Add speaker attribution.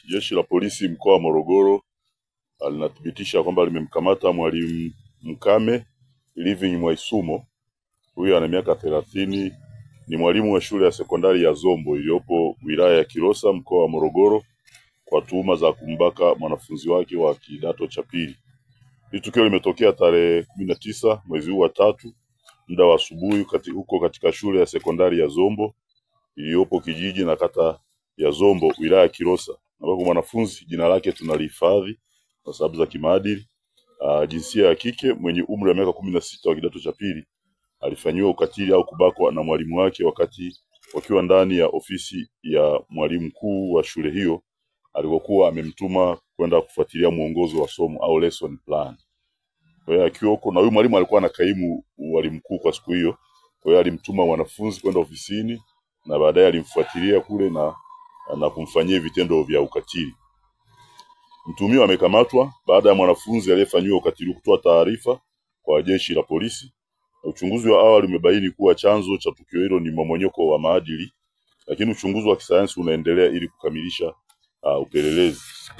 Speaker 1: Jeshi la polisi mkoa wa Morogoro linathibitisha kwamba limemkamata mwalimu Mkame Living Mwaisumo. Huyu ana miaka 30, ni mwalimu wa shule ya sekondari ya Zombo iliyopo wilaya ya Kilosa mkoa wa Morogoro kwa tuhuma za kumbaka mwanafunzi wake wa kidato cha pili. Hili tukio limetokea tarehe 19 mwezi huu wa 3 muda wa asubuhi huko katika shule ya sekondari ya Zombo iliyopo kijiji na kata ya Zombo wilaya ya Kilosa, ambapo mwanafunzi jina lake tunalihifadhi kwa sababu za kimaadili, jinsia ya kike, mwenye umri wa miaka 16 wa kidato cha pili, alifanyiwa ukatili au kubakwa na mwalimu wake wakati wakiwa ndani ya ofisi ya mwalimu mkuu wa shule hiyo alikokuwa amemtuma kwenda kufuatilia mwongozo wa somo au lesson plan. Kwa hiyo akiwa huko, na huyu mwalimu alikuwa anakaimu mwalimu mkuu kwa siku hiyo, kwa hiyo alimtuma wanafunzi kwenda ofisini na baadaye alimfuatilia kule na kumfanyia vitendo vya ukatili. Mtuhumiwa amekamatwa baada ya mwanafunzi aliyefanyiwa ukatili kutoa taarifa kwa jeshi la polisi. Uchunguzi wa awali umebaini kuwa chanzo cha tukio hilo ni mmomonyoko wa maadili, lakini uchunguzi wa kisayansi unaendelea ili kukamilisha upelelezi.